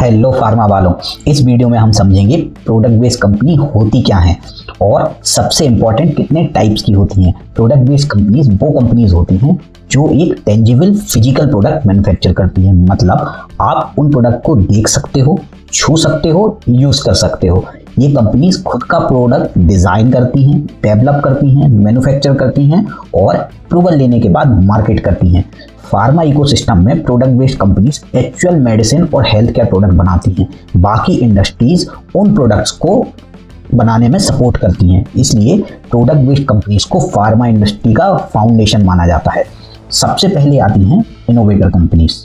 Hello pharma वालों, इस video में हम समझेंगे प्रोडक्ट बेस्ड कंपनी होती क्या है और सबसे इंपॉर्टेंट कितने टाइप्स की होती हैं। प्रोडक्ट बेस्ड कंपनीज वो कंपनीज होती हैं जो एक टेंजिबल फिजिकल प्रोडक्ट मैन्युफैक्चर करती हैं। मतलब आप उन प्रोडक्ट को देख सकते हो, छू सकते हो, यूज कर सकते हो। ये कंपनीज खुद का प्रोडक्ट डिजाइन करती हैं, डेवलप करती हैं, मैन्युफैक्चर करती हैं और अप्रूवल लेने के बाद मार्केट करती हैं। फार्मा इकोसिस्टम में product based companies actual medicine और हेल्थ केयर प्रोडक्ट बनाती हैं। बाकी इंडस्ट्रीज उन प्रोडक्ट्स को बनाने में सपोर्ट करती हैं। इसलिए प्रोडक्ट बेस्ड कंपनीज को फार्मा इंडस्ट्री का फाउंडेशन माना जाता है। सबसे पहले आती हैं इनोवेटर कंपनीज।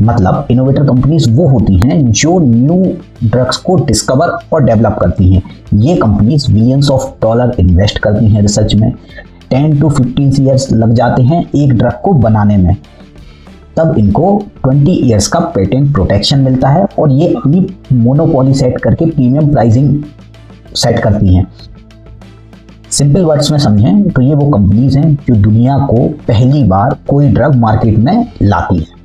मतलब इनोवेटर कंपनीज वो होती हैं जो न्यू ड्रग्स को डिस्कवर और डेवलप करती हैं। ये companies billions of dollar invest करती हैं रिसर्च में। 10 to 15 ईयर्स लग जाते हैं एक ड्रग को बनाने में, तब इनको 20 ईयर्स का पेटेंट प्रोटेक्शन मिलता है और ये अपनी मोनोपोली सेट करके प्रीमियम प्राइसिंग सेट करती हैं। सिंपल वर्ड्स में समझें तो ये वो कंपनीज हैं जो दुनिया को पहली बार कोई ड्रग मार्केट में लाती है।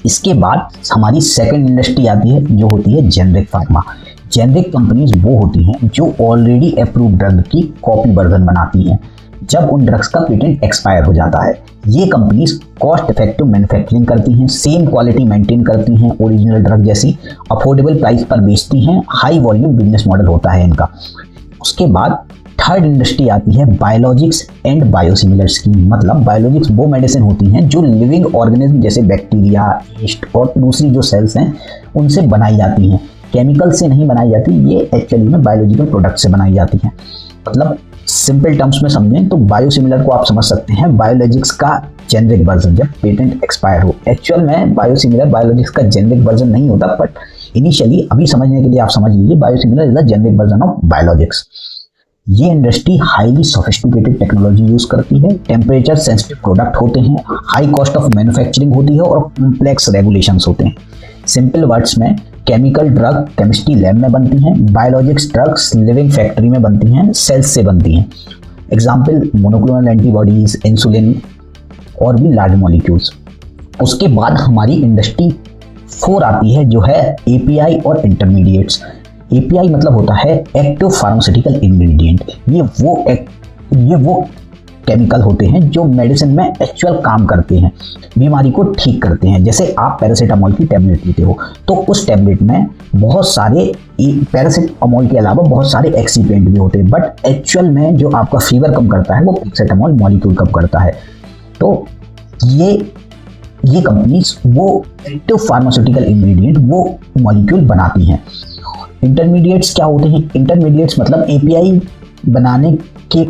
इसके बाद हमारी सेकंड इंडस्ट्री आती है जो होती है जेनरिक फार्मा। जेनरिक कंपनीज वो होती हैं जो ऑलरेडी अप्रूव्ड ड्रग की कॉपी वर्जन बनाती हैं जब उन ड्रग्स का पेटेंट एक्सपायर हो जाता है। ये कंपनीज कॉस्ट इफेक्टिव मैन्युफैक्चरिंग करती हैं, सेम क्वालिटी मेंटेन करती हैं, ओरिजिनल ड्रग जैसी अफोर्डेबल प्राइस पर बेचती हैं। हाई वॉल्यूम बिजनेस मॉडल होता है इनका। उसके बाद थर्ड इंडस्ट्री आती है बायोलॉजिक्स एंड बायोसिमिलर्स की। मतलब बायोलॉजिक्स वो मेडिसिन होती हैं जो लिविंग ऑर्गेनिज्म जैसे बैक्टीरिया, यीस्ट और दूसरी जो सेल्स हैं उनसे बनाई जाती हैं। केमिकल से नहीं बनाई जाती, ये एक्चुअली में बायोलॉजिकल प्रोडक्ट से बनाई जाती हैं। मतलब सिंपल टर्म्स में समझें तो बायोसिमिलर को आप समझ सकते हैं बायोलॉजिक्स का जेनरिक वर्जन जब पेटेंट एक्सपायर हो। एक्चुअल में बायोसिमिलर बायोलॉजिक्स का जेनरिक वर्जन नहीं होता, बट इनिशियली अभी समझने के लिए आप समझ लीजिए biosimilar is the generic version of biologics. ये industry highly sophisticated technology use करती है, टेम्परेचर सेंसिटिव प्रोडक्ट होते हैं, हाई कॉस्ट ऑफ मैन्युफैक्चरिंग होती है और कॉम्प्लेक्स रेगुलेशंस होते हैं। सिंपल वर्ड्स में केमिकल ड्रग केमिस्ट्री लैब में बनती हैं, बायोलॉजिक्स ड्रग्स लिविंग फैक्ट्री में बनती हैं, सेल्स से बनती हैं। एग्जाम्पल मोनोक्लोनल एंटीबॉडीज, इंसुलिन और भी लार्ज मॉलिक्यूल्स। उसके बाद हमारी इंडस्ट्री 4 आती है जो है एपीआई और इंटरमीडिएट्स। एपीआई मतलब होता है एक्टिव फार्मास्यूटिकल इंग्रेडिएंट। ये वो केमिकल होते हैं जो मेडिसिन में एक्चुअल काम करते हैं, बीमारी को ठीक करते हैं। जैसे आप पैरासीटामोल की टैबलेट लेते हो तो उस टैबलेट में बहुत सारे पैरासीटामोल के अलावा बहुत सारे एक्सीपिएंट भी होते हैं, बट एक्चुअल में जो आपका फीवर कम करता है वो पैरासीटामोल मॉलिक्यूल कम करता है। तो ये कंपनीज वो एक्टिव फार्मास्यूटिकल इंग्रेडिएंट वो मॉलिक्यूल बनाती हैं। इंटरमीडिएट्स क्या होते हैं? इंटरमीडिएट्स मतलब एपीआई बनाने के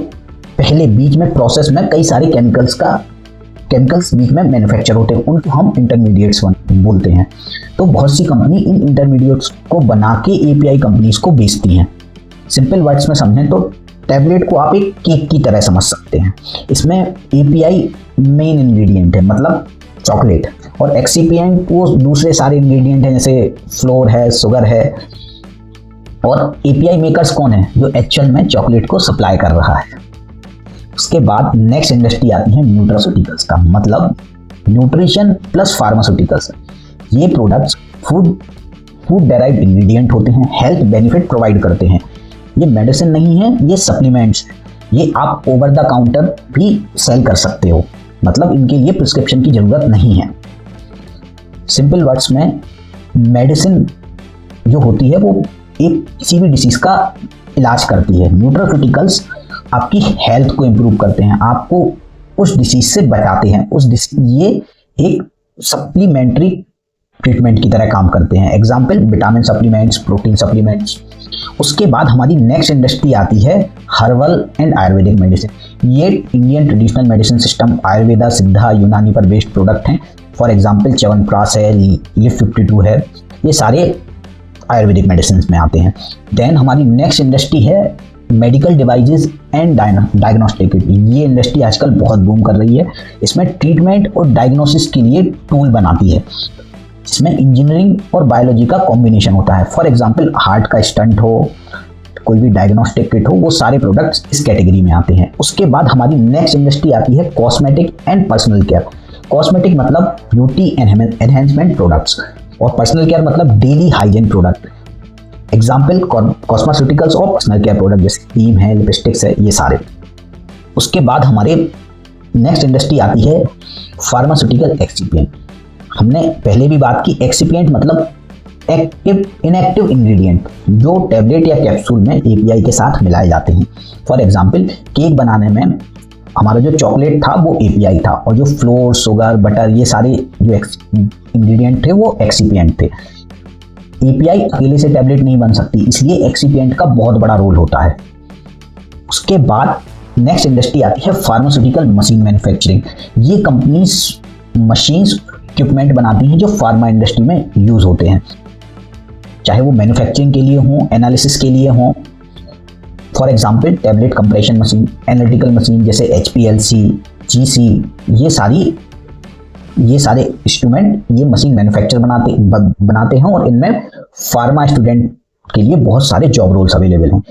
पहले बीच में प्रोसेस में कई सारे केमिकल्स बीच में मैन्युफैक्चर होते हैं, उनको हम इंटरमीडिएट्स बोलते हैं। तो बहुत सी कंपनी इन इंटरमीडिएट्स को बना के एपीआई कंपनीज को बेचती हैं। सिंपल वर्ड्स में समझें तो टैबलेट को आप एक केक की तरह समझ सकते हैं। इसमें एपीआई मेन इंग्रेडिएंट है, मतलब चॉकलेट, और एक्सीपिएंट वो दूसरे सारे इंग्रेडिएंट हैं जैसे फ्लोर है, शुगर है। और एपीआई मेकर्स कौन है? जो एक्चुअल में चॉकलेट को सप्लाई कर रहा है। उसके बाद नेक्स्ट इंडस्ट्री आती है न्यूट्रास्यूटिकल्स का। मतलब न्यूट्रिशन प्लस फार्मास्यूटिकल्स। ये प्रोडक्ट्स फूड डेराइव्ड इंग्रेडिएंट होते हैं, हेल्थ बेनिफिट प्रोवाइड करते हैं। ये मेडिसिन नहीं है, ये सप्लीमेंट्स। ये आप ओवर द काउंटर भी सेल कर सकते हो, मतलब इनके लिए प्रिस्क्रिप्शन की जरूरत नहीं है। सिंपल वर्ड्स में मेडिसिन जो होती है वो एक किसी भी डिसीज का इलाज करती है। न्यूट्रास्यूटिकल्स आपकी हेल्थ को इम्प्रूव करते हैं, आपको उस डिसीज से बचाते हैं। ये एक सप्लीमेंट्री ट्रीटमेंट की तरह काम करते हैं। Example vitamin supplements, protein supplements. उसके बाद हमारी नेक्स्ट इंडस्ट्री आती है हर्बल एंड आयुर्वेदिक मेडिसिन। ये Indian traditional medicine system Ayurveda, सिद्धा, यूनानी पर बेस्ड प्रोडक्ट हैं। फॉर एग्जाम्पल च्यवनप्राश है, लिफ 52 है, ये सारे आयुर्वेदिक मेडिसिन में आते हैं। देन हमारी नेक्स्ट इंडस्ट्री है मेडिकल डिवाइसेस एंड डायग्नोस्टिक। ये इंडस्ट्री आजकल बहुत बूम कर रही है। इसमें ट्रीटमेंट और डायग्नोसिस के लिए टूल बनाती है। इसमें इंजीनियरिंग और बायोलॉजी का कॉम्बिनेशन होता है। फॉर एग्जांपल हार्ट का स्टंट हो, कोई भी डायग्नोस्टिक किट हो, वो सारे प्रोडक्ट्स इस कैटेगरी में आते हैं। उसके बाद हमारी नेक्स्ट इंडस्ट्री आती है cosmetic and personal care. Cosmetic मतलब ब्यूटी एनहेंसमेंट प्रोडक्ट्स। और पर्सनल केयर मतलब डेली हाइजीन प्रोडक्ट, एग्जाम्पल कॉस्मेटिकल्स और पर्सनल केयर प्रोडक्ट जैसे क्रीम है, लिपस्टिक्स है, ये सारे। उसके बाद हमारे नेक्स्ट इंडस्ट्री आती है फार्मास्यूटिकल एक्सिपिएंट। हमने पहले भी बात की, एक्सिपिएंट मतलब एक्टिव इनएक्टिव इंग्रेडिएंट जो टैबलेट या कैप्सूल में एपीआई के साथ मिलाए जाते हैं। फॉर एग्जांपल केक बनाने में हमारा जो चॉकलेट था वो एपीआई था, और जो फ्लोर, शुगर, बटर, ये सारे जो इंग्रेडिएंट थे वो एक्सिपिएंट थे। एपीआई अकेले से टैबलेट नहीं बन सकती, इसलिए एक्सिपिएंट का बहुत बड़ा रोल होता है। उसके बाद नेक्स्ट इंडस्ट्री आती है फार्मास्यूटिकल मशीन मैन्युफैक्चरिंग। ये कंपनीज मशीन्स, इक्विपमेंट बनाती हैं जो फार्मा इंडस्ट्री में यूज होते हैं, चाहे वो मैन्युफैक्चरिंग के लिए हों, एनालिसिस के लिए हों। For example tablet compression machine, analytical machine जैसे एचपीएलसी, जीसी, ये सारे इंस्ट्रूमेंट, ये मशीन मैन्युफैक्चर बनाते हैं, और इनमें फार्मा स्टूडेंट के लिए बहुत सारे जॉब रोल्स अवेलेबल हैं।